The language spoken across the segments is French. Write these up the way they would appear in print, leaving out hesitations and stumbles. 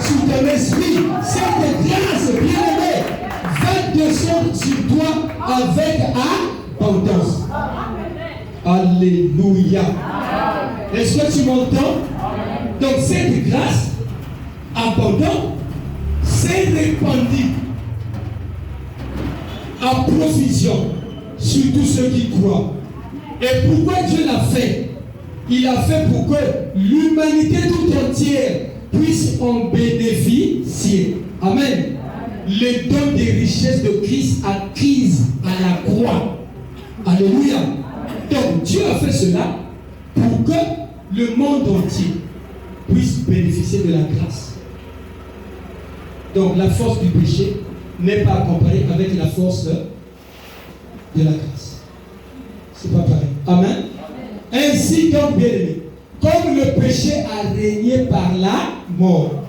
sur ton esprit. Cette grâce, bien-aimée, va descendre sur toi avec abondance. Alléluia. Est-ce que tu m'entends? Donc cette grâce abondante s'est répandue à profusion sur tous ceux qui croient. Et pourquoi Dieu l'a fait? Il a fait pour que l'humanité tout entière puisse en bénéficier. Amen. Les dons des richesses de Christ acquises à la croix. Alléluia. Donc Dieu a fait cela pour que le monde entier puisse bénéficier de la grâce. Donc la force du péché n'est pas comparée avec la force de la grâce. C'est pas pareil. Amen. Ainsi donc, bien aimé, comme le péché a régné par la mort,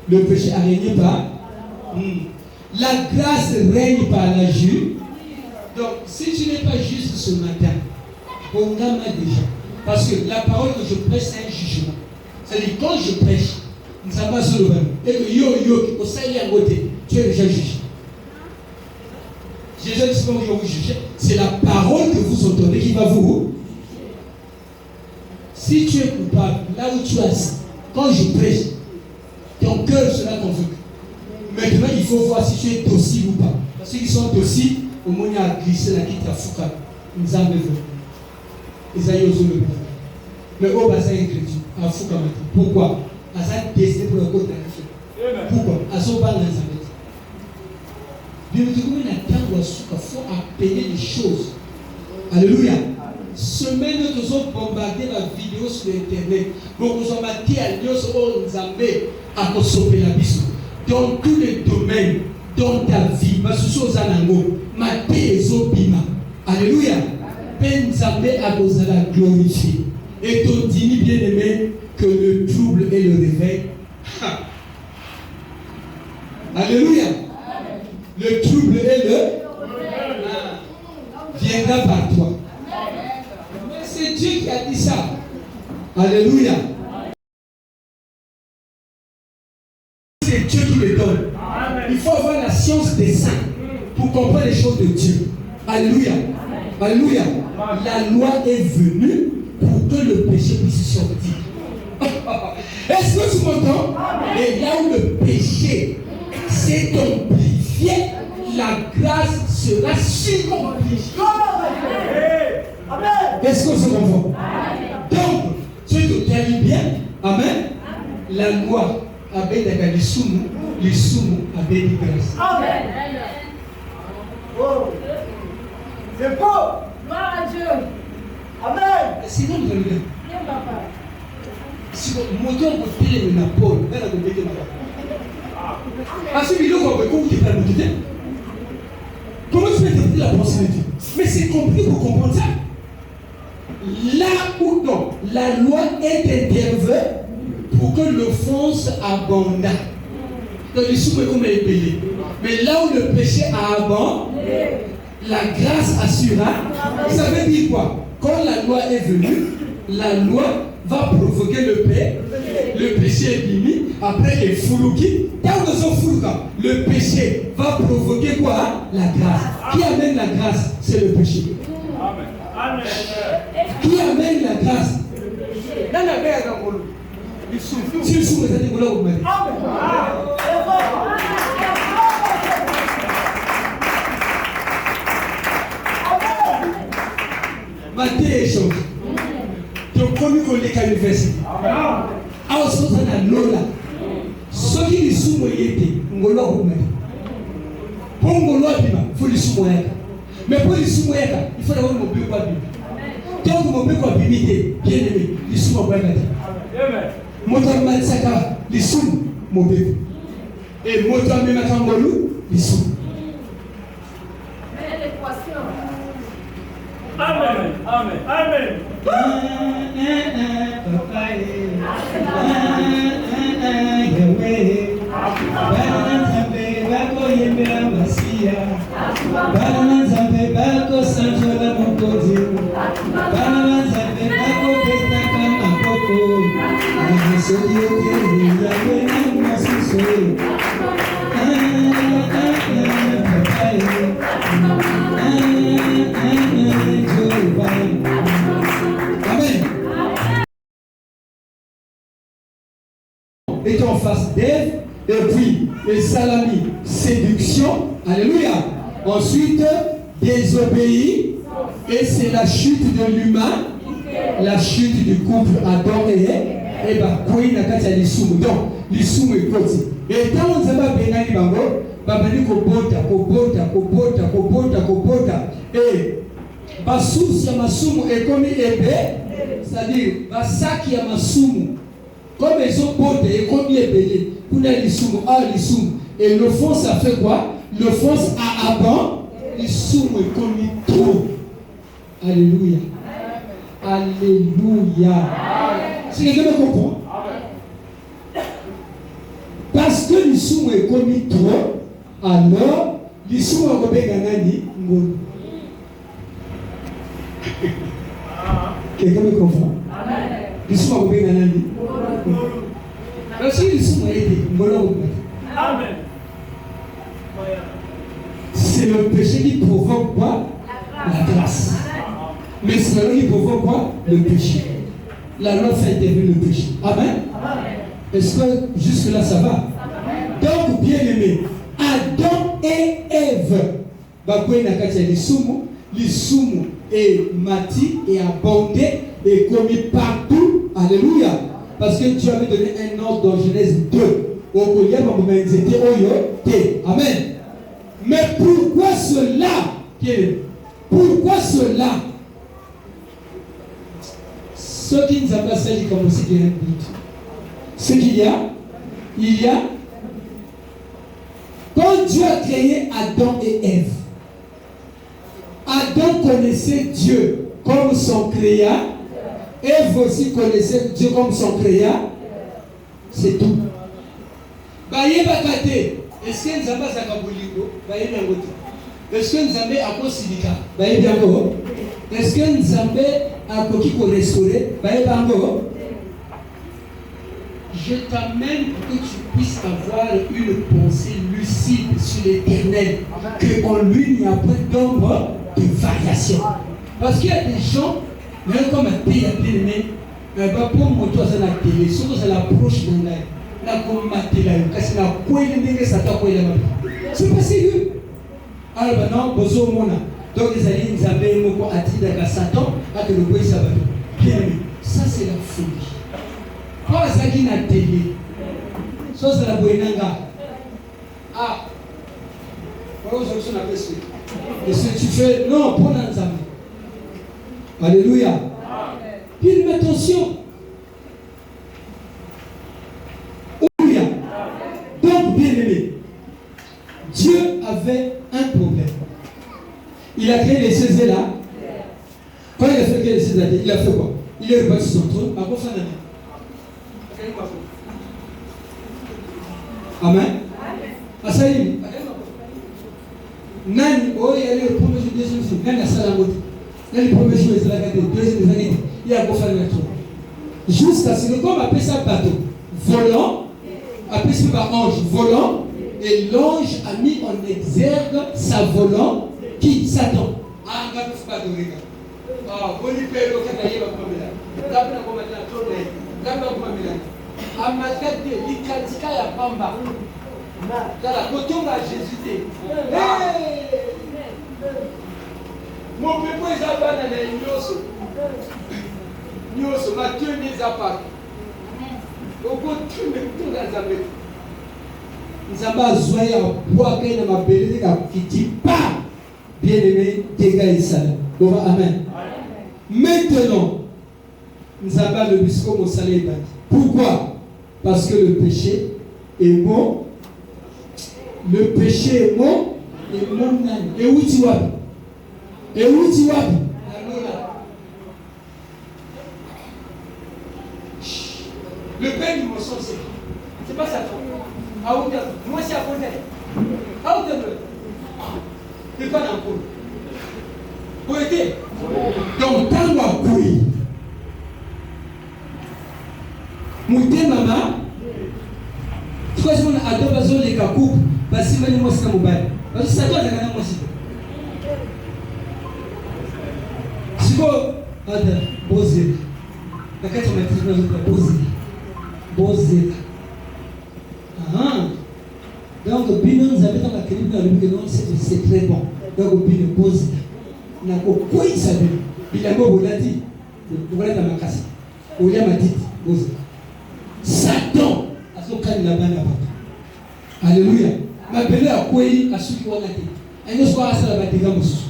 le péché a régné par la grâce règne par la justice. Donc, si tu n'es pas juste ce matin, on gagne déjà. Parce que la parole que je prêche, c'est un jugement. C'est-à-dire, quand je prêche, nous avons sur le même, et que au sein à côté, tu es déjà jugé. Jésus dit comment il va vous juger. C'est la parole que vous entendez qui va vous. Si tu es coupable, là où tu es assis, quand je prêche, ton cœur sera convaincu. Maintenant, il faut voir si tu es docile ou pas. Parce qu'ils sont dociles, au moins il y a glissé la quitte à Foucault. Ils en veulent. Ils ont osé le faire. Mais au bassin ingrédient, à Foucault. Pourquoi? Parce qu'ils ont décidé pour le côté de la Pourquoi? À son bas dans les années. Bien évidemment, il faut appeler les choses. Alléluia. Semaine, nous avons bombardé la vidéo sur Internet. Donc, nous avons dit à Dieu, nous avons à consommer la vie. Dans tous les domaines, dans ta vie, ma sous Zanango, ma paix Zobima. Alléluia. Ben Zambé à cause de la glorifier. Et ton dîner bien-aimé, que le trouble et le réveil. Alléluia. Le trouble et le viendra par toi. Mais c'est Dieu qui a dit ça. Alléluia. C'est Dieu qui le donne. Il faut avoir la science des saints pour comprendre les choses de Dieu. Alléluia. Alléluia. La loi est venue pour que le péché puisse sortir. Est-ce que tu m'entends? Et là où le péché s'est amplifié, la grâce sera surcomplifiée. Est-ce que tu comprends? Donc, tu te calmes bien. Amen. La loi avait des soumous, les soumous avaient des grâces. Amen. Oh. C'est beau. Gloire à Dieu. Amen. Sinon, vous allez bien. Si votre moteur vous télé le Napoli, vous allez vous mettre parce que vous avez compris la moteur. Comment tu peux interpréter la pensée de Dieu? Mais c'est compris pour comprendre ça. Là où donc la loi est intervenue pour que l'offense abonde. Donc les sous comme elle est payée. Mais là où le péché a abondé, la grâce assura. Ça veut dire quoi? Quand la loi est venue, la loi va provoquer le péché. Le péché est mis. Après les foulouki. Le péché va provoquer quoi? La grâce. Qui amène la grâce? C'est le péché. Amen. Qui amène la grâce? Si le sous est vous m'avez. Matin échange. Tu as connu qu'on est qu'à l'université. Ah, on se pose à la lola. Ceux qui sont sous moi étaient, on va vous mettre. Pour on va il faut les sous moi. Mais pour les sous moi, il faut avoir mon bureau à vivre. Donc mon bureau à vivre, bien aimé, les sous moi. Moi, je vais dire les sous mon bureau. Et moi, je vais mettre en les sous. Amen. Amen. Amen. Amen. Était en face d'Ève, et puis les salami, séduction, alléluia. Ensuite, désobéi, et c'est la chute de l'humain, la chute du couple Adam et Ève, et bah, quoi il n'a qu'à dire l'issue, donc l'issue est côté. Et quand on s'est pas béni, babani kobota, et bah, source ya masumu est comme ébé, c'est-à-dire, bah, sac ya masumu. Comme ils ont porté et comme ils ébélé, et l'offense a fait quoi? L'offense a abandonné, l'issue est comme trop. Alléluia. Alléluia. Si quelqu'un me comprend? Parce que l'issue est comme trop, alors l'issue est comme Ganani. Quelqu'un me comprend? L'issue est comme Ganani. C'est le péché qui provoque quoi? La grâce. Mais c'est la loi qui provoque quoi? Le péché. La loi fait intervenir le péché. Amen. Est-ce que jusque-là ça va? Donc, bien aimé, Adam et Ève, l'issue est mati et abondé et commis partout. Alléluia. Parce que Dieu avait donné un ordre dans Genèse 2. Amen. Mais pourquoi cela? Pourquoi cela? Ce qui nous a passé, il commence à dire ce qu'il y a, quand Dieu a créé Adam et Ève, Adam connaissait Dieu comme son créateur. Ève aussi connaissait Dieu comme son créateur. C'est tout. Est-ce que nous avons est-ce que nous avons est-ce que nous avons restaurer? Je t'amène pour que tu puisses avoir une pensée lucide sur l'éternel, qu'en lui il n'y a pas d'ombre de variation. Parce qu'il y a des gens, même comme un pays à bien-aimé, pour moto à la télé, surtout à l'approche d'un gars, la comme ma télé, c'est la poêle de ça t'a poêle. C'est pas sérieux. Alors maintenant, besoin mona. Donc les alliés, ils avaient un mot à titre de Satan, à que le poêle ça va. Bien-aimé, ça c'est la folie. Pas ça qui n'a télé. Ça c'est la boinanga. Ah. Pourquoi vous avez appelé ça? Et ce que tu fais, non, pour l'ensemble. Alléluia. Puis mais attention. Alléluia. Donc, bien aimé, Dieu avait un problème. Il a créé les Césars là. Quand il a fait les Césars, il a fait quoi? Il est reparti sur son trône. À quoi ça n'a pas? Amen. Asaïm. Nani, oh, il y a le premier jour, deuxième jour, Nani a salamot. Nani le premier jour, il a gardé, deuxième jour, il a beau faire le trône. Jusqu'à ce que, comme appelle ça bateau, volant, appelle ça ange, volant, et l'ange a mis en exergue sa volant, qui Satan. Ah, on va pas adorer. Ah, bon, il peut le faire, il va pas me là. Là, on va mettre la tournée. Là, on va mettre la. À ma tête, il critique à Pamba. Voilà, quand à Jésus. Mon peuple est à bas dans les nyoso. Nyoso, ma Dieu n'est à part. Au bout de tout le temps, nous avons besoin de boire que ma belle qui dit pas bien aimé, dégâts et salé. Amen. Maintenant, nous avons le biscuit au salé. Pourquoi? Parce que le péché est bon. Le péché est bon. Et mon âme. Et où tu vas? Et où tu vas? Le père du mensonge, c'est pas ça. Moi, c'est à côté. À où c'est pas dans le pot. Pour aider. Donc, quand on va courir, Mouté maman, Trois semaines à deux bazos les couple, parce que moi c'est mon bail. Parce que ça doit être un moi c'est. Si vous, bosé. La carte m'a dit bosé. Ah. Donc bino nous avons dans la clinique dans le non c'est très bon. Donc bino bosé. Na ko quoi ça veut? Il a beau la dit. Voilà dans ma casse. Ou il m'a dit bosé. Satan a son can là-bas là-bas. Alléluia. Ma belle a quoi à ceux qui ont la tête. Elle ne soit pas ça la bâtisse.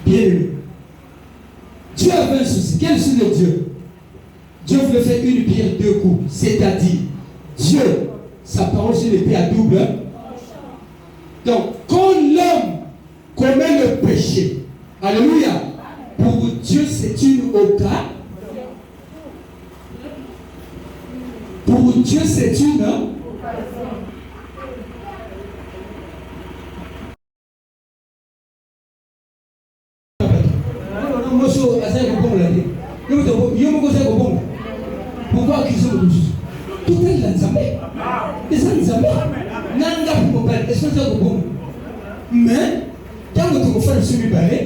Bien aimé. Dieu avait un souci. Quel souci de Dieu? Dieu voulait faire une pierre deux coups. C'est-à-dire, Dieu, sa parole c'est une épée à double. Donc, quand l'homme commet le péché, alléluia, pour Dieu c'est une occasion. Pour Dieu c'est une pourquoi accuser le juge? Tout est l'ensemble. Les ensembles. Nanga pour mon est-ce que c'est bon? Mais, quand on va faire le semi-balai,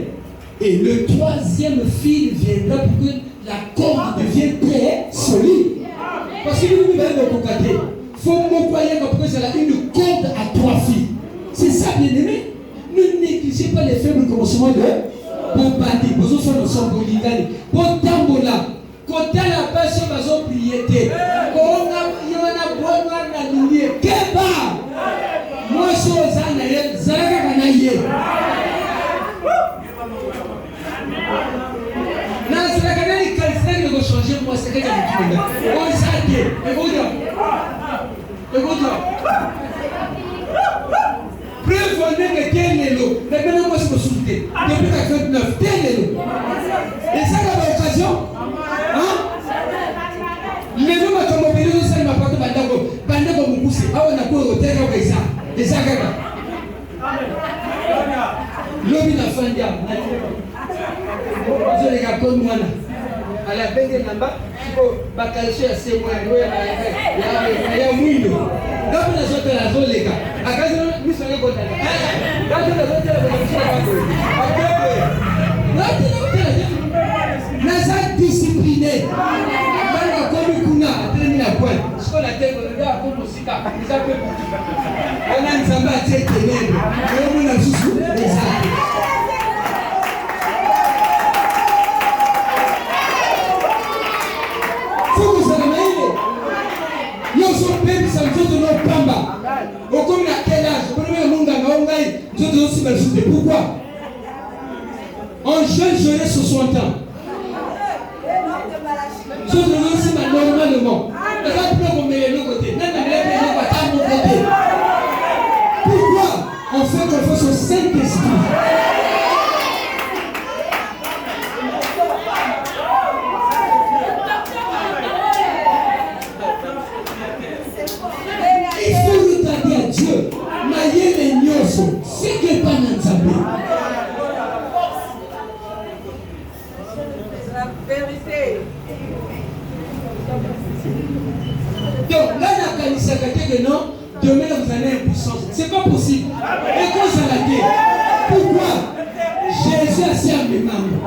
et le troisième fil viendra pour que la corde devienne très solide. Parce que nous, il faut m'envoyer pour que c'est une corde à trois fils. C'est ça, bien aimé. Ne négligez pas les faibles commencements de bombarder. Vous faire le son boligani. Pour tambola. Côté la personne va se prier. On a bon à l'unier. Keba. Moi, je suis aux années. Zara Kanaye. Dans la canne, il faut changer. Moi, c'est quelqu'un qui me on s'attend. Écoute. Prévenez que tienne l'eau. Maintenant, moi, je me souviens. Depuis la 29, tienne l'eau. Et ça, dans l'occasion. Les gens qui ont obéi au Seigneur, Bandako Moukousi, on a quoi au terrain comme ça. Et ça, l'homme n'a pas de diable. Je les gars comme moi. À la bête de Namba, il faut bacaler à ces mois. Il y a mouille. Quand on a sorti la zone, les gars, à quand nous sommes contents. Quand on a sorti la zone, discipliné. Ce qu'on a fait, on a comme aussi on a une samba à tête ténèbres. On a sous les arts. Faut que ça m'aille. Yo son peuple, ça me donne nos pamba. Au comme à quel âge? Au premier monde à Maungaï, je te aussi mal souder. Pourquoi? En jeune jeunesse 60 ans. Je te aussi mal normalement. Pourquoi on fait confiance au Saint-Esprit? Il faut regarder à Dieu. Maïe les nyoso, c'est que pas n'ensemble. Donc là, la qualification que non, demain vous allez impuissance. C'est pas possible. Et quand ça l'a dit, pourquoi Jésus a servi mes membres?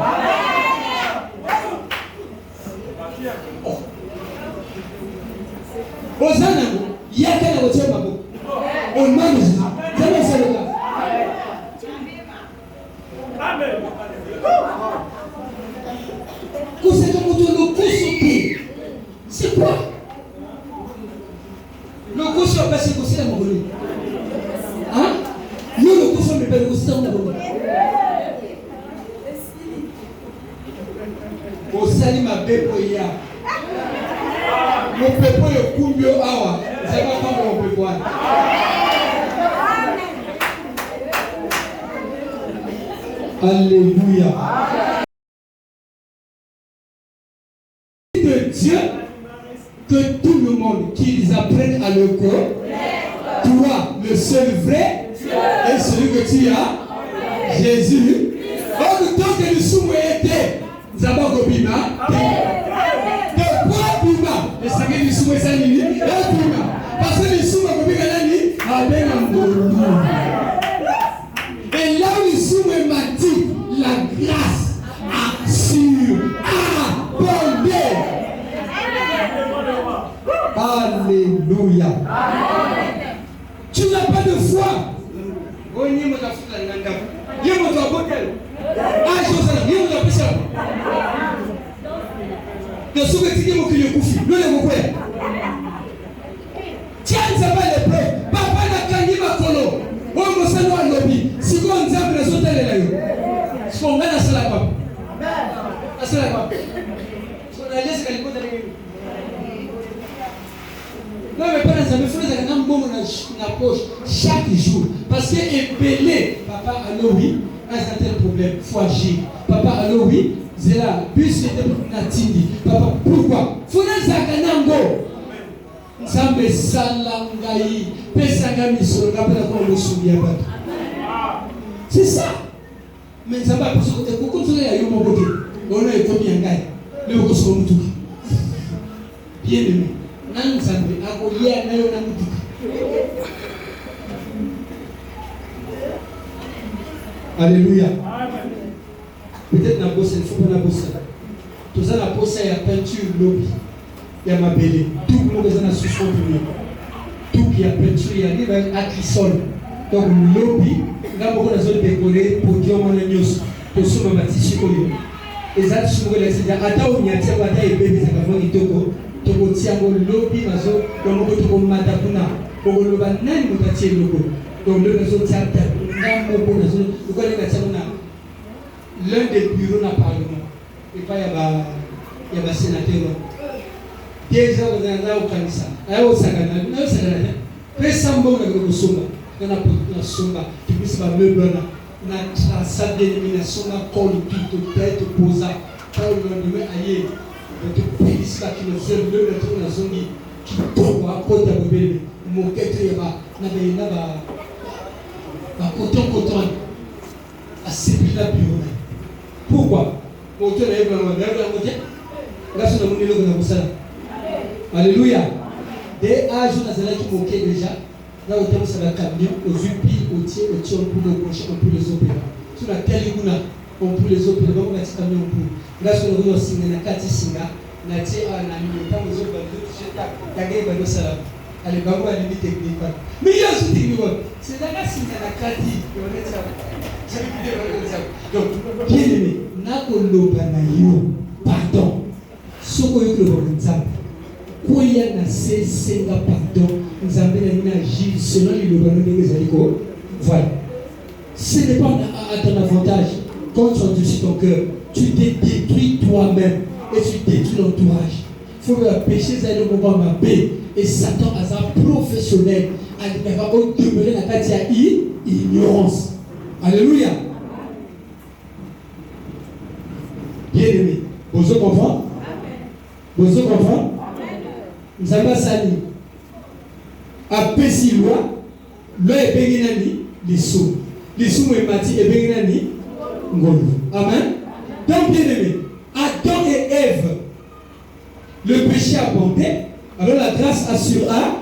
Hosanna, il y a qu'un autre mabo. On mange. C'est le seul cas. Amen. C'est comme le coup sauté. C'est quoi? Le coup sur la base, c'est aussi la Mongolie. Hein? Nous, le coup sur le bébé, aussi la Mongolie. Au salut, ma bébé, il y a. Mon peuple est combien awa. C'est pas comme mon peuple. Alléluia. De Dieu, que tout le monde qu'ils apprennent à le connaître, toi, le seul vrai, et celui que tu as, Jésus. Or, le temps que nous sommes été, nous avons Bima, de quoi Bima? Le Seigneur nous sommes et Bima. Parce que Et là où ils sont hématiques, la grâce a surabondé. Alléluia. Tu n'as pas de foi. Papa n'a qu'à dire ma colo. Oh, mon salon à lobby. Si vous en avez les hôtels, là, si on va dans la papa. À cela, papa. On a laissé qu'elle côté de non, mais pas dans il faut les avoir bon dans la poche chaque jour. Parce que épelé, papa, allô, oui, un certain problème, faut agir. Papa, allô, oui, c'est là, bus était natindi. Papa, pourquoi? Faut les avoir Nzambe salangai pesanga misolo kapela ko musubi abatu. C'est ça. Mais Nzambe aposo ko kontola ya yo mobote. Ona ekomi yangai. Le ko so mutuki. Bien aimé. Nan Nzambe akolia na yo na mutuki. Alléluia. Peut-être na bosse, il faut pas na bosse. Tout ça la bosse ya peinture lobby. Il y a ma belle, tout le monde est dans la souffrance publique. Tout qui a peinture, il y a des acrysol. Donc, lobby, là, beaucoup de zones décorées pour dire mon agneau, pour ce moment, tissu collé. Et ça, je me laisse dire, attends, on y a tiens, on a des bébés, ça va faire du togo. Togo tient mon lobby, ma zone, donc on peut tout comme Madakuna. Pour le banane, on a tiré le logo. Donc, le réseau tient tête. Là, mon bon réseau, vous connaissez la tiens, l'un des bureaux n'a pas le nom. Et pas, il y a un sénateur. Déjà, vous avez au Kanisa. Ayo Sagana, na Sagana. Presambo na Gosomba. Na Somba, qui puisse ma meuble na traça d'élimination na col tout tête posa. Quand on me aïe, de pays là qui nous aime le mettre na zongi qui tombe à côté de bébé. Mon quête na coton à Sébila bureau. Pourquoi? Mon cœur est vraiment bien là côté. Là sur le monde le na Bosala. Alléluia. Dès âge où nous avons moqué déjà, là où nous avons camion, aux upis, aux tiers, aux tiers, on peut les brancher, on peut les opérer. Sur la télégouna, on peut les opérer, on peut les camions. Là, sur le rouleau, on a 4 singa, on a tiré un ami, on a mis aux autres, on a gagné le salam. Allez, on va aller technique. Mais il y a ce technique. C'est là que singa, on a 4 dit, on a dit ça. Donc, bien aimé, pardon. Ce qu'on veut que le Koya na senga pardon, nous avons agir selon les lois de voilà. Ce n'est pas à ton avantage. Quand tu endurcis ton cœur, tu te détruis toi-même et tu détruis l'entourage. Il faut que le péché soit le moment ma paix et Satan a un professionnel à demeurer la carte à ignorance. Alléluia. Bien aimé. Vous comprenez? Vous comprenez? Nzamba sali apesi loi est benginani lisu mati et benginani ngolu. Amen. Donc bien aimé, Adam et Ève, le péché a abondé, alors la grâce assura.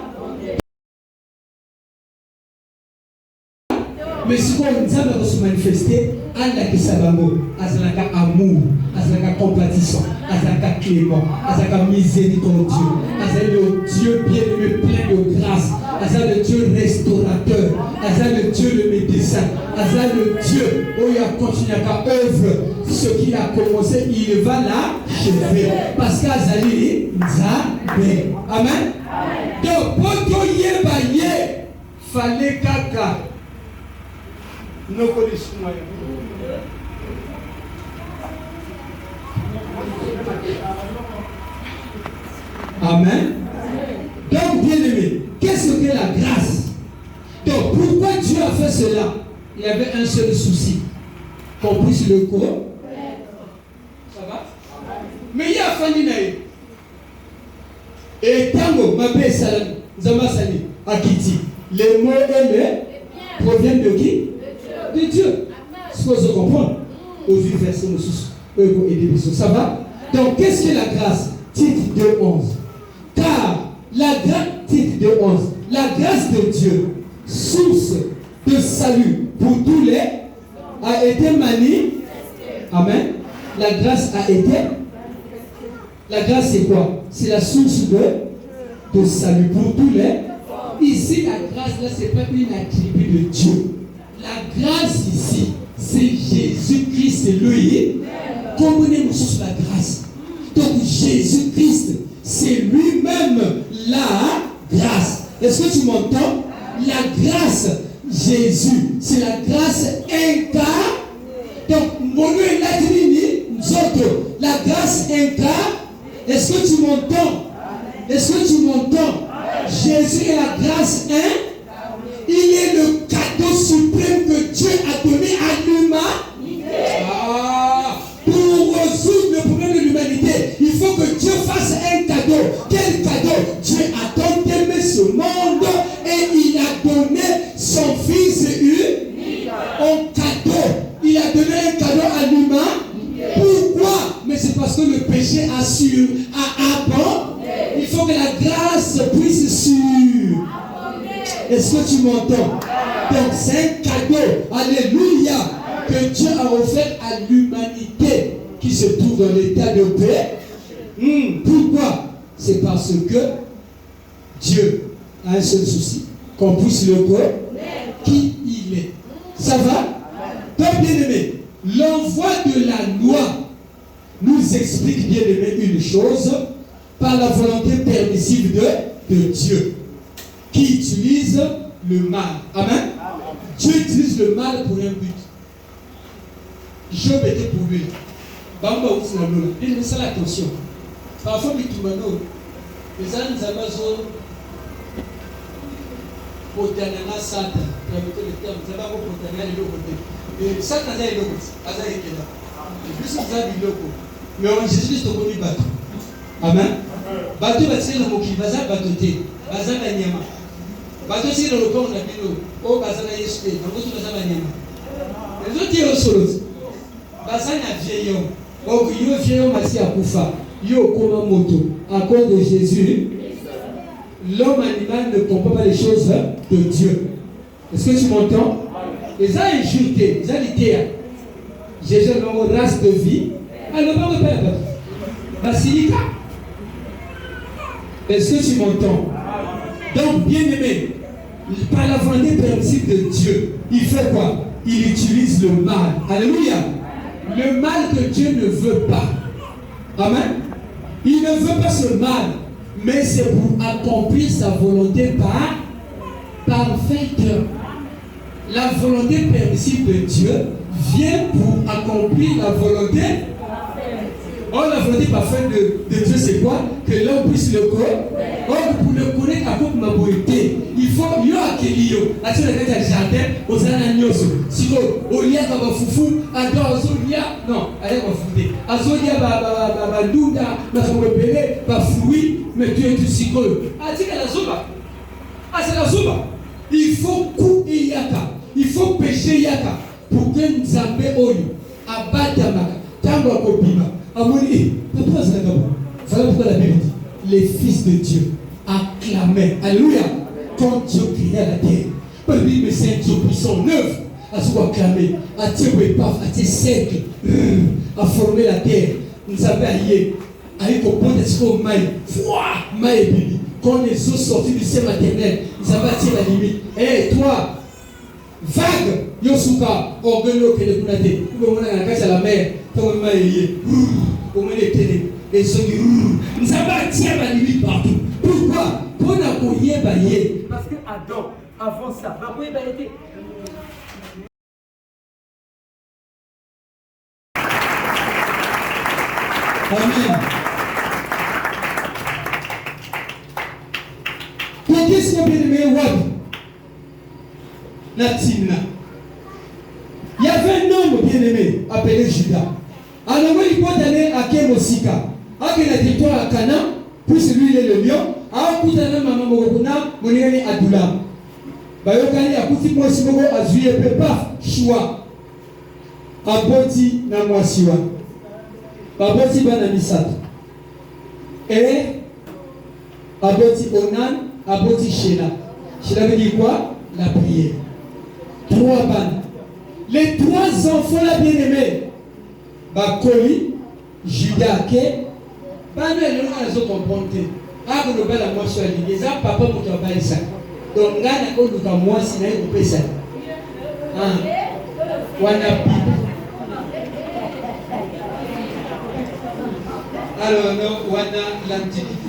Mais ce qu'on va se manifester, Allah qui s'abango, azalaka amour, azalaka compatissant, azalaka clément, azalaka miséricordieux, azalaka le Dieu bien-aimé plein de grâce, azalaka le Dieu restaurateur, azalaka le Dieu le médecin, azalaka le Dieu où il a continué à œuvre, ce qu'il a commencé, il va l'achever, parce qu'azali Nzambe. Amen. Donc pour que yé, fallait kaka. Amen. Donc, bien aimé, qu'est-ce que la grâce? Donc, pourquoi Dieu a fait cela? Il y avait un seul souci, qu'on puisse le corps. Ça va? Mais il y a Fanny Naï. Et Tango, ma paix, Salam, Zamasani, Akiti. Les mots et les proviennent de qui? De Dieu. Ce que vous comprenez? Aujourd'hui, verset nous pour aider les autres. Ça va? Donc, qu'est-ce que la grâce? Titre 2:11. Car la grâce, titre 2:11. La grâce de Dieu source de salut pour tous les, a été manifestée. Amen. La grâce a été. La grâce c'est quoi? C'est la source de salut pour tous les. Ici, la grâce là, c'est pas une attribut de Dieu. La grâce ici, c'est Jésus-Christ, lui. Comme on est sous la grâce. Donc Jésus-Christ, c'est lui-même la grâce. Est-ce que tu m'entends? La grâce, Jésus, c'est la grâce incarnée. Donc, mon nom est la grâce incarnée. Est-ce que tu m'entends? Est-ce que tu m'entends? Jésus est la grâce incarnée. Il est le cadeau suprême que Dieu a donné à l'humanité. Pour résoudre le problème de l'humanité, il faut que Dieu fasse un cadeau. Quel cadeau? Dieu a tant aimé ce monde et il a donné son Fils unique en cadeau. Il a donné un cadeau à l'humain. Pourquoi? Mais c'est parce que le péché a abondé. Il faut que la grâce puisse sur. Est-ce que tu m'entends? Donc c'est un cadeau. Alléluia. Que Dieu a offert à l'humanité qui se trouve dans l'état de paix. Pourquoi? C'est parce que Dieu a un seul souci, qu'on puisse le connaître qui il est. Ça va? Donc bien aimé, l'envoi de la loi nous explique bien aimé une chose, par la volonté permissive de Dieu, qui utilise le mal. Amen. Dieu utilise le mal pour un but. Job était pour lui. Bamba aussi la loi. Il ça l'attention. Parfois, les Toumano, les Anzamazo, Potanana Sata, il y avait le terme, ça va pour Potanana et l'autre. Satan a eu l'autre, Aza et Kela. Plus que ça, il l'autre. Mais on Jésus-Christ a connu bateau. Amen. Bateau va tirer le mot qui va batoter. Baza la nyama. Bateau c'est le corps de la bino. Oh, Baza la yesté. Donc, tout ça va nyama. Les autres, ils ont solo. Baza na vieil homme. Oh, yo vieil homme assis à Koufa. Yo comme moto. À cause de Jésus, l'homme animal ne comprend pas les choses de Dieu. Est-ce que tu m'entends? Les a injurés, les a dit Jésus a une race de vie. Alors, on ne peut pas. Basilica. Est-ce que tu m'entends? Donc, bien aimé, par la volonté permissive de Dieu, il fait quoi? Il utilise le mal. Alléluia. Le mal que Dieu ne veut pas. Amen. Il ne veut pas ce mal, mais c'est pour accomplir sa volonté parfaite. La volonté permissive de Dieu vient pour accomplir la volonté. Or, la volonté parfaite de Dieu, c'est quoi? Que l'homme puisse le connaître. Or, pour le connaître à cause de ma beauté, il faut yo akeliyo. Ati le gars du jardin, aux anagnoso. Si au lia kaba fufu, adore azolia. Non, allez on foutait. Azolia ba douda, ba sobepele, ba fruit, mais tu es du psychologue. Ati la zuba. Ah c'est la zuba. Il faut couper yaka. Il faut pécher yaka pour que Nzambe oyo abatamaka. Tango akobima. Amoni, papa c'est là-bas. Voilà pourquoi la Bible dit les fils de Dieu acclamaient. Alléluia. Quand Dieu créa la terre, la Bible c'est un Dieu puissant, neuf, à se acclamer, à Dieu épave, à Dieu cercle, à former la terre. Nous avons aillé, à y comprendre ce qu'on maille, maille et bibi. Quand les eaux sorties du ciel maternel, nous avons attiré la limite. Eh, toi, vague, Yosuka, orgueilleux que les Kounate, vous avez la caisse à la mer, quand on m'a aillé, au moins les télé, et ceux qui, nous avons attiré la limite partout. Pourquoi? Pour n'accoyer bailler. Parce que Adam, avant ça, n'accoyer bailler. Amen. Pour qu'est-ce qu'il y a bien aimé Wab? La Timna. Il y avait un homme bien aimé appelé Judas. Alors, il peut aller à Kemosika. À quel territoire à Canaan, puis celui il est le lion. A kutana mama mokona monengani adulam bayokani akuti mwasi moko azuye pe paf shwa aboti na mwasiwa baboti bana misato et aboti Onan aboti Shela. Shela veut dire quoi? la prière. 3 bannes. Les 3 enfants là bien-aimés. Bakoli, Judas, Ké. Pas même les gens qui ont compris. Ah, vous ne la moi sur la ligne. Les gens, papa, vous ne pas ça. Donc, là, on a moi, si vous pouvez ça. Alors, non, on a l'antiquité.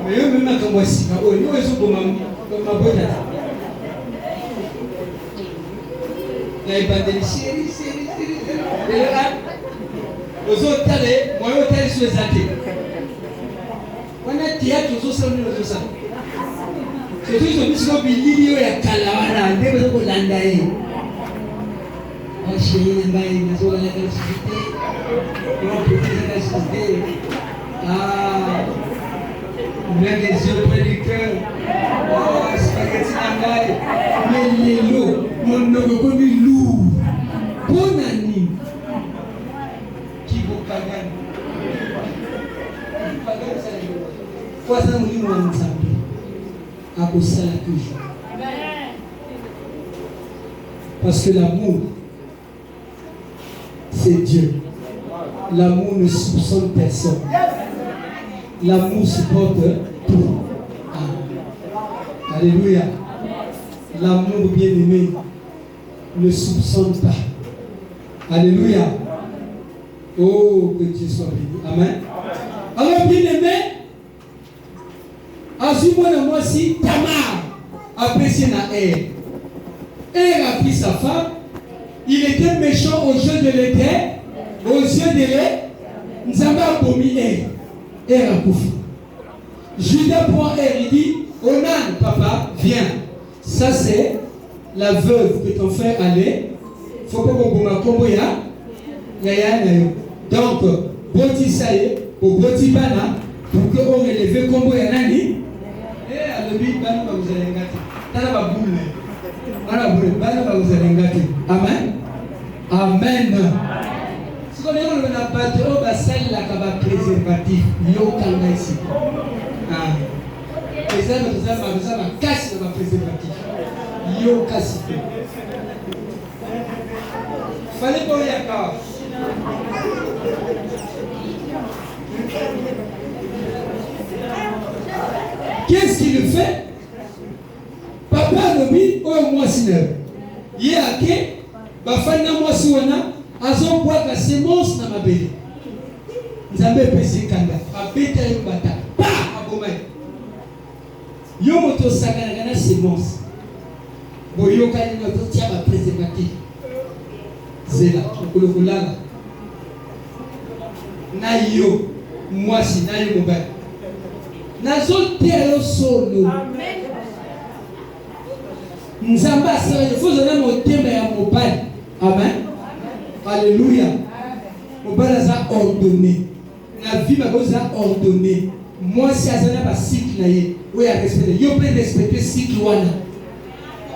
Mais eux, même quand moi, si nous, ils sont comme ma bonne. Il y a pas de série. Aux autres, moi, au télé sur les athées. On a théâtre aux autres, aux autres. Surtout, ils ont mis sur le milieu et à Kalawara, des gens qui l'ont dit. Oh, chérie, il y a une maison à la société. Oh, petit, à la société. Ah, même les yeux près du cœur. Oh, spaghetti nangai. Mais les lots, mon nom est connu lourd. Bon ami. Qui vous pagane? Quoi ça, nous nous ensemble? À cause de la cuisine. Parce que l'amour, c'est Dieu. L'amour ne soupçonne personne. L'amour supporte tout. Alléluia. L'amour bien-aimé ne soupçonne pas. Alléluia. Oh, que Dieu soit béni. Amen. Alors, bien-aimé, Azumona moi aussi, Tamar a apprécié na Er a pris sa femme. Il était méchant aux yeux de l'Éternel, aux yeux de l'Éternel. Nzamba a commis Er a koufi. Judas prend il dit, Onan, papa, viens. Ça c'est la veuve que ton frère allait. Faut pas qu'on bouma combo ya. Donc, boti saye, pour boti bana, pour que on élève combo ya nani. Le but, vous allez gâter. T'as la boule. Vous allez gâter. Amen. Amen. Si on est dans la bataille, on va salir la cabane préservative. Yo kanga ici. Et ça, nous avons cassé la préservative. Yo cassé. Fallait qu'on y accorde. Qu'est-ce qu'il fait? Papa Nobi, oh moi sineur. Il y a que, bafana moi siwana, azon boit la sémence na ma belle. Nzambe pesi kanga, abeta yo bata, pa abomai. Yo moto sakana na sémence. Boyo kani na to tia ba préservatif. Zela, kolokolala. Na yo, moi si na yo mobile. Nazotero solo. Amen. Nzamba sa il faut donner mon thème à mobile. Amen. Alléluia. Mobile a ordonné. La vie m'a ordonné. Moi si azana ba cycle na ye, oui à respecter. Yo peut respecter cycle wana.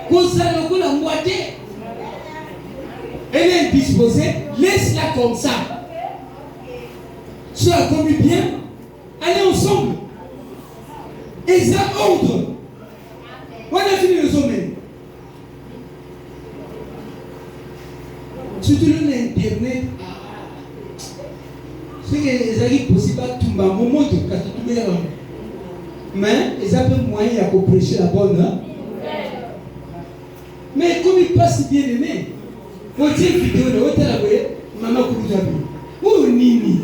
Koza loko la moitié. Elle est disposée, laisse-la comme ça. Tu as commis bien, allez ensemble. Et ça ordre. On a fini le sommet. Surtout l'internet. Ce qui est possible à tout le monde, mais ils ont moyen de prêcher la bonne. Mais comme il passe bien aimé, on tient une vidéo de l'hôtel à maman Kourouzabi. Où Nini?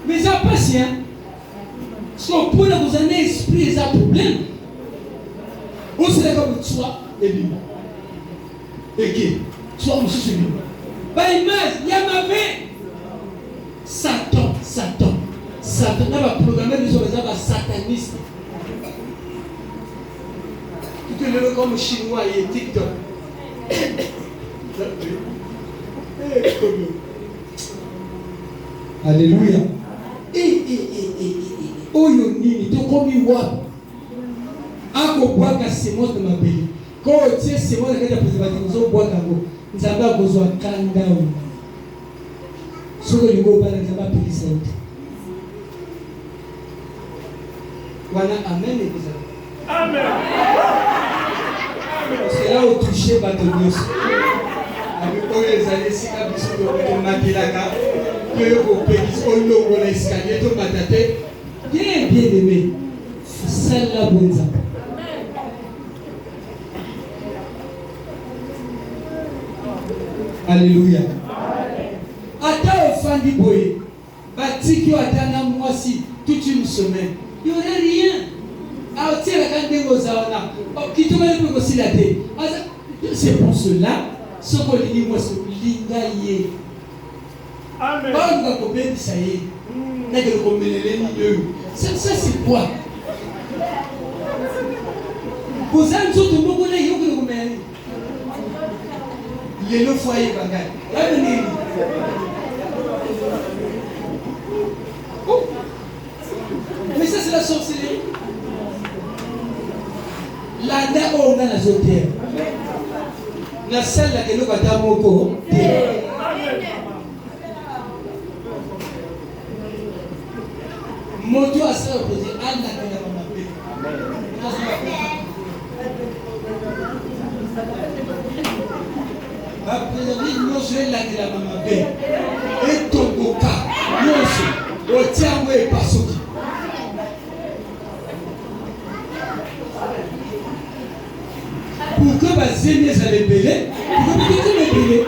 Mais ça passe, hein? Son point de vous en esprit, ça problème. On se lève comme toi et lui. Et qui? Toi, monsieur, c'est lui. Par image, il y a ma main. Satan. Satan n'a pas programmé les hommes satanistes. Tout est le comme chinois et TikTok. Alléluia. Oyo nini to komi wa. Ako boaka semence de ma belle. Quand on tient semence de la préservative, nous on boaka go. Nzamba kozwa kanda. Ce que le mot par exemple a pris ça. Voilà, amen et vous amen. Parce que là, au toucher, Batonius. Avec les années, si la personne de Matilaka, que vous payez au logo de l'escalier, tout matate, bien aimé. Celle-là, bonne ça. Alléluia. Attends au fin du boy. Bâti qui attend moi si toute une semaine. Il n'y aurait rien. Alors, tiens, la grande Mozana. Qui te va aussi la tête. C'est pour cela, ce qu'on dit, moi, c'est l'ingaïe. Amen. Pas de combien de ça y est. N'est-ce que combien de l'ennemi. Ça, c'est quoi? Vous avez tout le monde qui est au combien. Il est le foyer bagaille. Amen. Mais ça, c'est la sorcellerie. L'anda on a la zotière. La salle là que nous avons moko. Moto a ça opposé à la que nous avons appelé. Après nous je la que nous avons appelé. Et ton boca, nous au tient ouais pas sauter. Pour que les aînés allaient payer, pour que les petits les payer.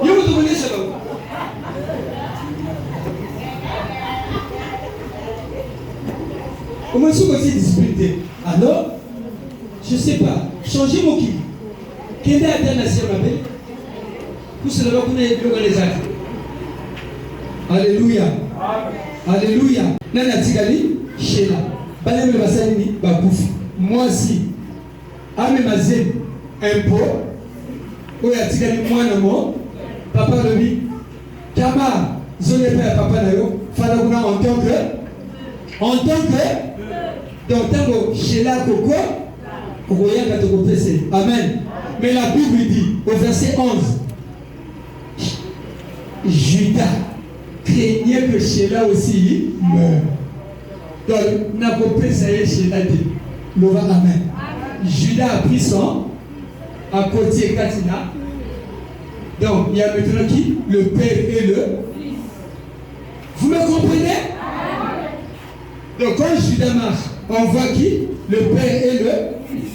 Vous vous donnez ça. Comment est-ce que vous êtes discipliné? Alors, je ne sais pas, changez mon qui. Quelle est la dernière nation? Pour cela, vous avez les actes. Alléluia. Alléluia. Nana Tigali, Sheila. Balem le Basani, Baboufi. Moi aussi. Ame Mazem, impôt. Oya Tigali, moi, non, papa de lui. Kama, zone père, papa d'ailleurs. Fadaguna en tant que, dans tant que Sheila Koko, Roya Katoko PC. Amen. Mais la Bible dit, au verset 11, Judas craignait que Sheila aussi meure. Donc, n'a pas pris ça y est, Sheila dit. Lova, amen. Judas a pris son à côté Katina. Donc, il y a maintenant qui? Le père et le fils. Vous me comprenez? Donc, quand Judas marche, on voit qui? Le père et le fils.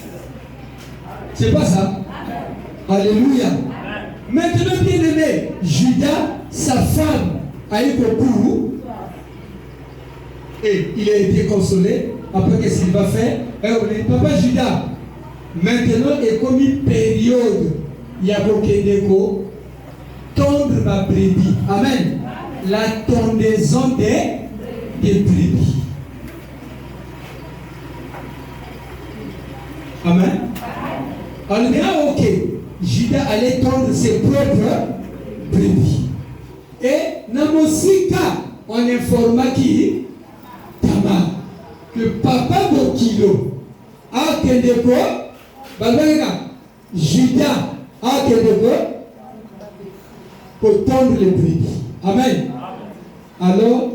C'est pas ça? Alléluia. Maintenant, bien aimé, Judas, sa femme, a eu beaucoup et il a été consolé. Après, qu'est-ce qu'il va faire? Papa Judas, maintenant est comme une période. Il y a beaucoup d'écho. Tondre ma brebis. Amen. La tondaison des brebis. Amen. Alors, bien, ok. Judas allait tondre ses propres brebis. Et Namosika, on informa qui? Tamar. Que papa Bokilo a Kendeko, Judas a Kendeko, pour tondre les brebis. Amen. Alors,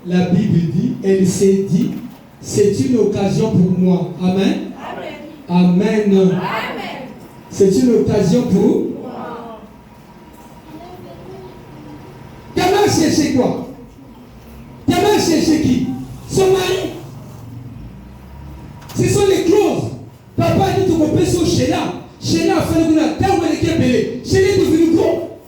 la Bible dit, elle s'est dit, c'est une occasion pour moi. Amen. Amen. Amen. C'est une occasion pour moi. Tamar cherchait quoi? Tamar cherchait qui? Son mari. Ce sont les clauses. Papa a dit que tu peux sur Sheila. Sheila a fait le gouvernement. Tant qu'on est belé. Sheila est devenu gros.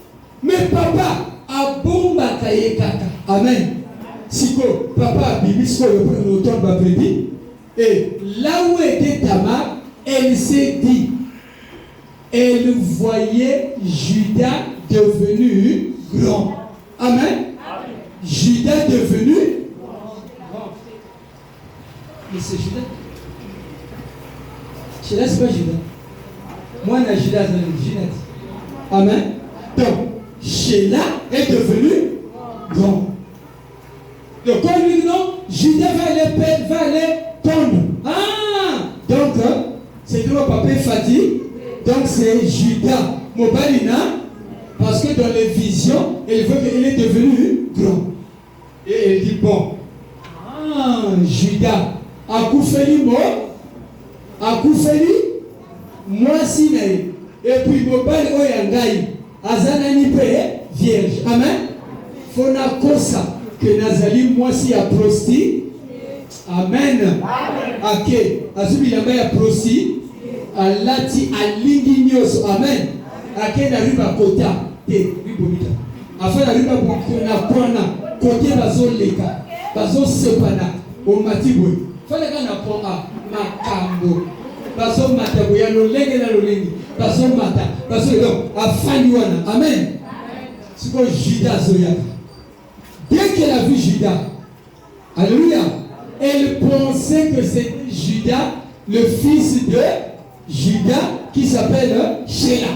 Mais papa a bomba kaye kaka. Amen. Siko, papa a bibi, siko l'automne va prédire. Et là où était Tamar, elle s'est dit, elle voyait Judas devenu grand. Amen. Amen. Judas devenu grand. Mais c'est Judas. Judas, c'est pas Judas. Moi, on a Judas dans le Judas. Amen. Donc, Sheila est devenu grand. Donc, quand lui dit non, Judas va aller tondre. Ah! Donc, C'était mon papa Fati. Donc c'est Judas. Mobalina. Parce que dans les visions, elle veut qu'il est devenu grand. Et elle dit bon. Judas. Akoufeli mo. Akoufeli. Moi si naï. Et puis Mobali Oyangaï. Azanani pe vierge. Amen. Fona kosa. Que Nazali moi si a prosti. Amen. Ake. Azubi yamba ya prosti. Alati alingi nyoso. Amen. Ake na riba kota. Te. Ribomita. Afin na riba na pona. Kote bazo leka. Bazo sepana. O matibwe. Fale ka na pona. Makambo. Bazo mata. Boya no lenge na no lenge. Bazo mata. Bazo donc. Afani wana. Amen. C'est quoi Judas Zoyaka. Dès qu'elle a vu Judas, alléluia, elle pensait que c'était Judas, le fils de Judas, qui s'appelle Sheila.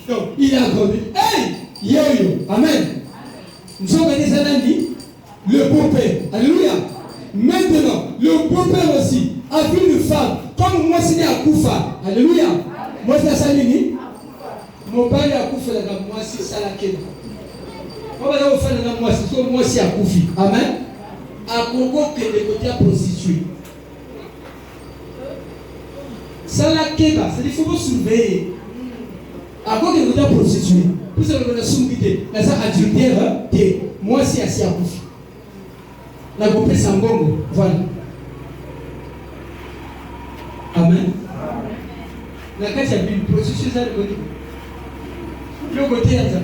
Donc, il a grandi. Hey, yo-yo, amen. Nous sommes des années, le beau-père, alléluia. Maintenant, le beau-père aussi a vu une femme, comme moi, c'est à Koufa, alléluia. Moi, c'est à Salini. Mon père a Koufa, moi, c'est Salakena. Moi, c'est à Koufi. Amen. À Congo, que des côtés prostitués. Ça la keba, c'est-à-dire qu'il faut surveiller. À Congo, que des côtés prostitués. Vous avez le soumité. Là, ça adultère. Moi, c'est à Koufi. La Gopé Sangongo. Voilà. Amen. La case a une prostituée, ça le côté. Le côté, ça.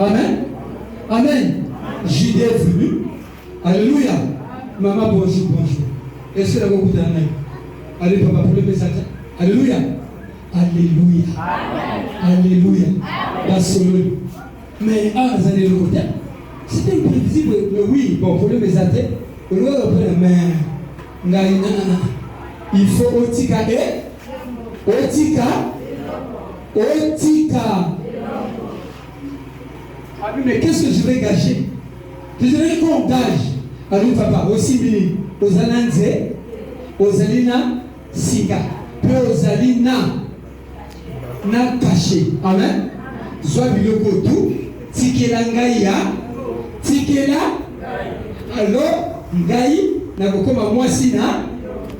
Amen. Amen. Judas est venu. Alléluia. Maman, bonjour, bonjour. Est-ce que la vous avez allez, papa, pour le message. Alléluia. Alléluia. Alléluia. Mais, vous allez le côté. C'était imprévisible, mais oui, bon, pour le message, il faut Otika et Otika. Otika. Ah oui, mais qu'est-ce que je vais gâcher? Je dirais qu'on gage. Alors papa, aussi bien aux Alanze, aux Alina Siga, puis aux Alina na caché. Amen. Soit biloko tout, tikela ngaya, tikela. Alors ngai na kokoma mwasi na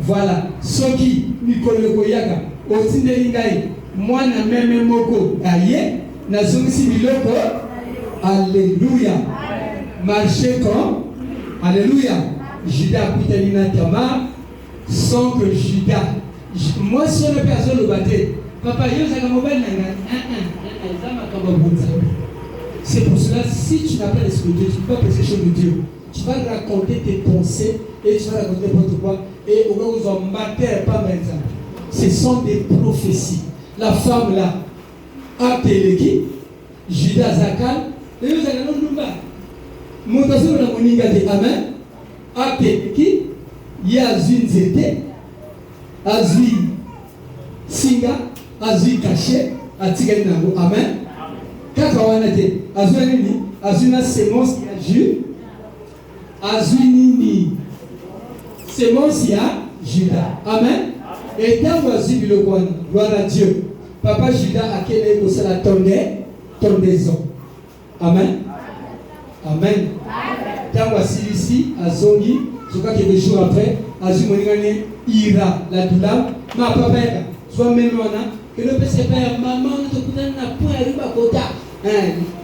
voilà. Soki mikolo koyaka, otindeli ngai. Moi na même moko aye na zongisi biloko. Alléluia. Marcher comme alléluia. Judas Pitalina Tamar sans que Judas. Moi si on a personne le battait. Papa yo ça comme mobile c'est pour cela si tu n'as pas l'esprit de Dieu, tu ne peux pas prêcher de Dieu. Tu vas raconter tes pensées et tu vas raconter n'importe quoi et au moment où vous en battez pas maintenant. Ce sont des prophéties. La femme là, Apeleki, Judas Zakal, et vous allez nous voir. Montation de la moninga de Amen, Apeleki, Yazun Zete, Azui Singa, Azui Caché, Atigani Nango, Amen. Kakawanate, Azui Nini, Azuna Semence qui a Judas, Azui Nini, Semence qui a Judas, Amen. Et tant que Azui Bilokwan, gloire à Dieu. Papa Judas a quel est pour la tondaison. Amen. Amen. Tant que ici, à Zongi, je crois que des jours après, à Zumonigane, ira la douleur. Ma papa, soit même on a, que le père, maman, tu n'as pas à riba kota.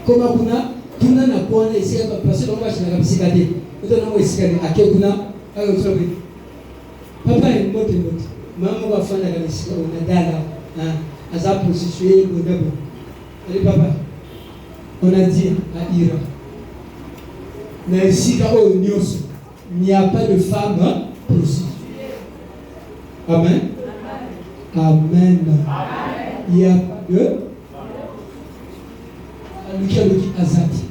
Comment kuna, tu n'as pas à essayer de passer dans la machine à la psychiatrie. Tu n'as pas essayé à quel kuna, à l'autre. Papa est mort. Maman va faire la galerie, on a dala. À sa prostituée, au début. Allez, papa, on a dit à Ira, mais ici, il n'y a pas de femme prostituée. Amen. Amen. Il n'y a pas de. Aluki Azati.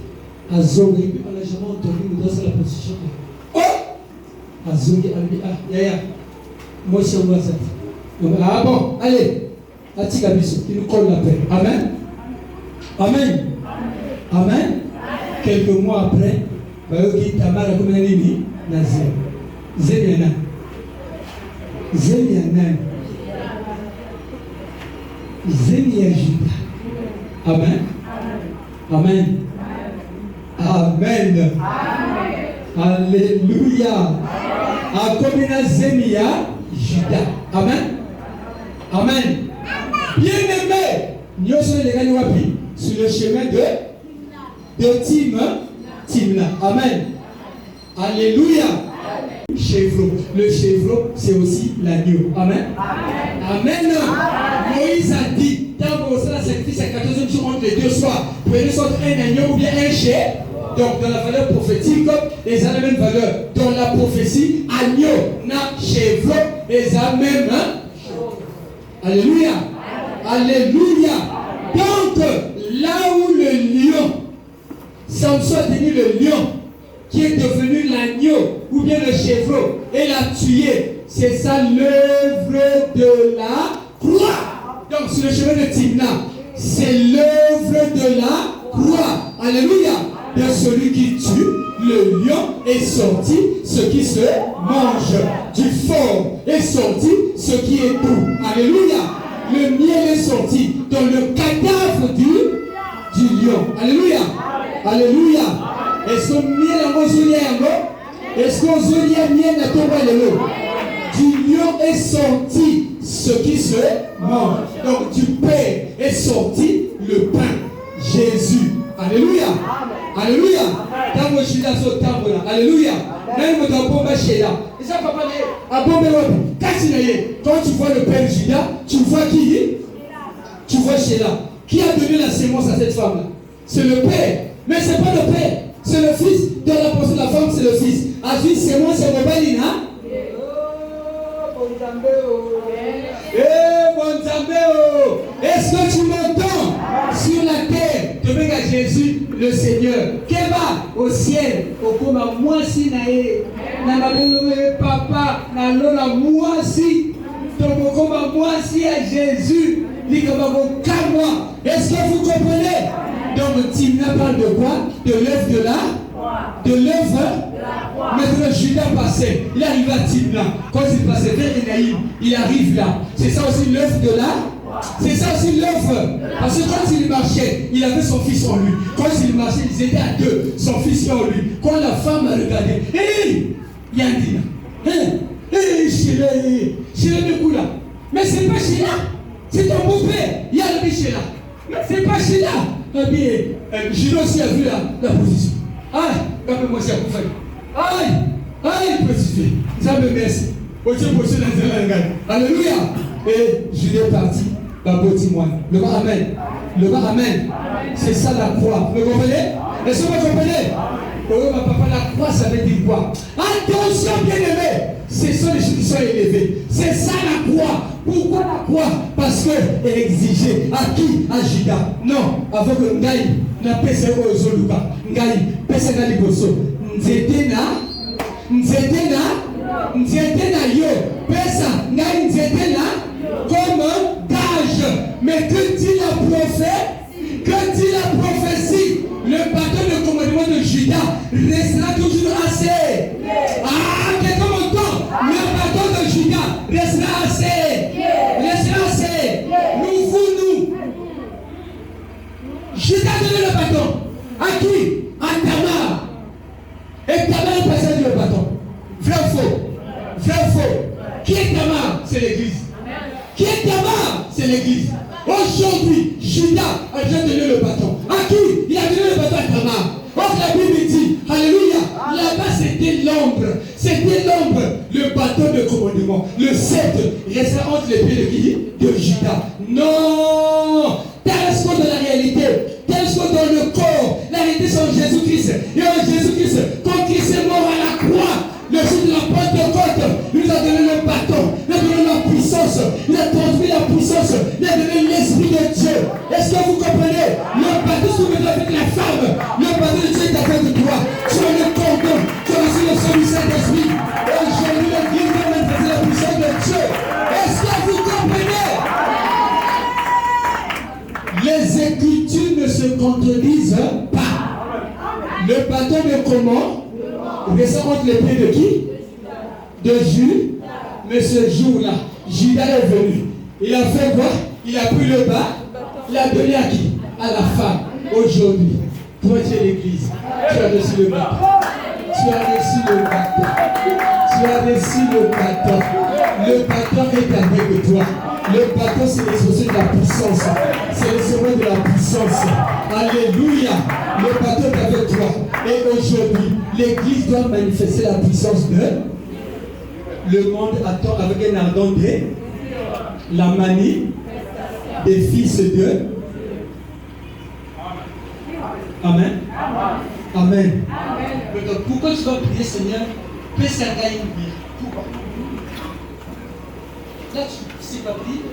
Azongi, on n'a jamais entendu nous dans la prostitution. Oh! Azongi, Yaya. Moi, c'est un Azati. Ah bon, allez. Atika biso, qui nous colle la paix. Amen. Amen. Amen. Quelques mois après, Bayoki Tamara comme un ennemi, Nazir. Zemiana. Zemiana. Zemiajita. Amen. Amen. Amen. Alléluia. Akomina Zemia Juda. Amen. Amen. Bien-aimé, nous sommes les gars sur le chemin de Timna. Amen. Alléluia. Chevreau. Le chevreau, c'est aussi l'agneau. Amen. Amen. Moïse a dit, quand vous la sacrifice à 14e jour entre les deux soirs, prenez soit un agneau ou bien un chèvre. Donc, dans la valeur prophétique, ils ont la même valeur. Dans la prophétie, agneau, na, chèvre, ils ont même. Alléluia. Alléluia. Donc, là où le lion, Samson a tenu le lion, qui est devenu l'agneau, ou bien le chèvreau, et l'a tué, c'est ça l'œuvre de la croix. Donc, sur le chemin de Timna, c'est l'œuvre de la croix. Alléluia. De celui qui tue, le lion est sorti ce qui se mange. Du fort est sorti ce qui est doux. Alléluia. Le miel est sorti dans le cadavre du lion. Alléluia. Alléluia. Est-ce que miel est zoli yango? Est-ce que zoli miel n'a pas le du lion est sorti ce qui se mange. Donc du Père est sorti le pain. Jésus. Alléluia. Alléluia. Tango shida so tango là. Alléluia. Même quand on va chez là. Et ça papa à bombe quand tu vois le père Judas, tu vois qui? Tu vois Sheila. Qui a donné la sémence à cette femme là? C'est le père. Mais c'est pas le père, c'est le fils. Dans la pensée de la femme, c'est le fils. A dit sémence c'est Mobalina. Est-ce que tu m'entends? Sur la terre, te mets à Jésus le Seigneur. Keba au ciel, au coma moi si nae, na papa, na lola moi si, ton coma moi si à Jésus, est-ce que vous comprenez? Donc Timna parle de quoi? De l'œuvre de la, de l'œuvre. Maintenant Judas passait, il arrive à Timna. Quand il passait vers Enaïm, il arrive là. C'est ça aussi l'œuvre de la. C'est ça aussi l'œuvre. Parce que quand il marchait, il avait son fils en lui. Quand il marchait, ils étaient à deux. Son fils en lui. Quand la femme a regardé, hé, Yandina, hé, Sheila, Sheila, mais c'est pas Sheila, c'est ton beau-père. Il y a le Sheila. Mais c'est pas Sheila. Eh bien, Judas aussi a vu la position. Aïe, comme moi, j'ai coupé. Aïe, petit. Ça me merci. Alléluia. Et Judas est parti. Le bas amen. Le bas amen. C'est ça la croix. Vous comprenez? Est-ce que vous comprenez? Oh ma papa, la croix ça veut dire quoi? Attention bien aimé. C'est ça les choses qui sont élevées. C'est ça la croix. Pourquoi la croix? Parce qu'elle exigeait. À qui? À Judas. Non. Avant que Ngaï n'a pas essayé aux Zoluka. Ngaï, personne n'a dit bosso. Nzete na yo. Pesa. Ngaï nzete na. Comme gage. Mais que dit la prophète? Que dit la prophétie? Le bâton de commandement de Judas restera toujours assez. Quelqu'un m'entend? Le bâton de Judas restera assez. Restera assez. Nous. Judas donne le bâton. À qui? À Tamar. Et Tamar est passé le bâton. Vrai ou faux? Qui est Tamar? C'est l'église. Qui est Tamar? C'est l'église. Aujourd'hui, Judas a déjà donné le bâton. À qui? Il a donné le bâton à Tamar. Or la Bible dit, alléluia, là-bas c'était l'ombre. C'était l'ombre, le bâton de commandement. Le sceptre restera entre les pieds de qui? De Judas. Non! Tel soit dans la réalité, tel soit dans le corps. La réalité c'est en Jésus-Christ. Et en Jésus-Christ, quand Christ est mort à la croix, le jour de la Pentecôte, il nous a donné le bâton, il a donné la puissance, il a transmis la puissance, il a donné l'Esprit de Dieu. Est-ce que vous comprenez? Le bâton se met avec la femme, le bâton de Dieu est avec toi. Tu as le cordon, tu as reçu le sang du Saint-Esprit. Aujourd'hui, l'Église va manifester la puissance de Dieu. Est-ce que vous comprenez? Les Écritures ne se contredisent pas. Le bâton de comment? Reste entre les pieds de qui? de Judas. Mais ce jour-là, Judas est venu. Il a fait quoi? Il a pris le bas. Il a donné à qui? À la femme. Aujourd'hui, toi tu es l'église. Tu as reçu le bâton. Tu as reçu le bâton. Tu as reçu le bâton. Le bâton est avec toi. Le bâton, c'est l'expression de la puissance. C'est l'expression de la puissance. Alléluia. Le bâton est avec toi. Et aujourd'hui, l'église doit manifester la puissance de le monde attend avec un ardent de la manie des fils de Amen. Amen. Donc, pourquoi tu vas prier, Seigneur? Que ça gagne bien. Pourquoi? Là, tu sais pas prier.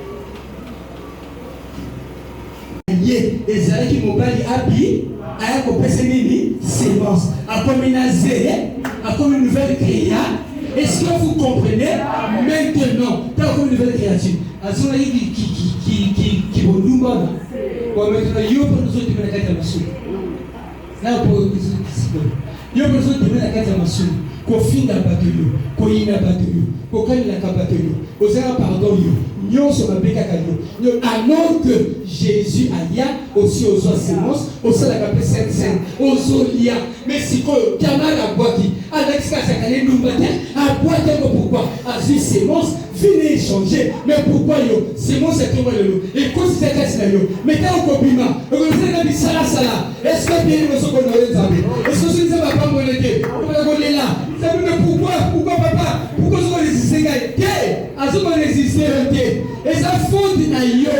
Ezali qui mobali abi aya kopesa nini sémence comme une nouvelle créature. Est-ce que vous comprenez maintenant comme une nouvelle créature azona qui vont nous bon maintenant yo pour nous autres la carte masou là pour yo pour nous autres la carte masou ko finga batelu ko ina batelu ko kali la kabatelu ozala pardon yo nyonso babeka kanyo yo alors que Jésus aya aussi aux sémence au sein de la capacité sainte aux olia mais si ko kamara boaki avec ça ça calé nous battre à boiter pourquoi azui sémence venez échanger mais pourquoi yo sémence est tombé le et quand c'est ça yo mettez au copima vous allez dire sala est-ce que bien nous sommes honorés zabe est-ce que ça va pas molester on va aller là ça mais pourquoi papa pourquoi vous résistez gars azo résister et ça faute na yo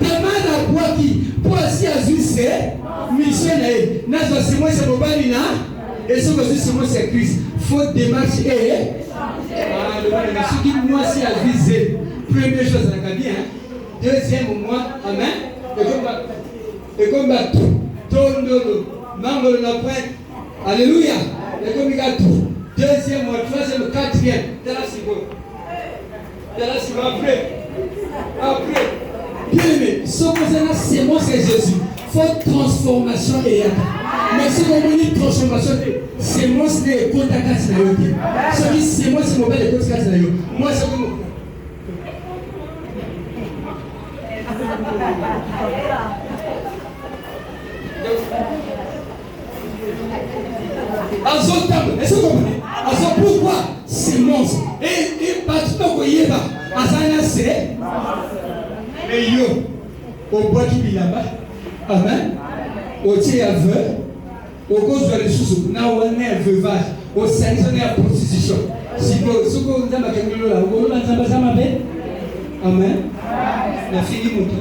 kamara boaki pour si azui c'est Michel nazo sémence c'est mobali na et ce que c'est moi c'est Christ faute démarche et ce qui moi c'est à viser première chose à la bien deuxième mois amen et comme tout tondo mango na point alléluia et comme tout deuxième mois troisième quatrième de la seconde après bien aimé ce que c'est moi c'est Jésus faut transformation et mais si on dit transformation c'est moi c'est le contact na yo ce qui c'est moi c'est mobile le contact na yo moi c'est moi est-ce que vous comprenez? Pourquoi c'est monstre et partout où il y a Azana c'est mais yo au bois qui vit là-bas amen au tiers aveu au cause de ressources na on est veuvage au service de la prostitution si ce que vous avez là vous l'entendez ça m'appelle amen la fille du moto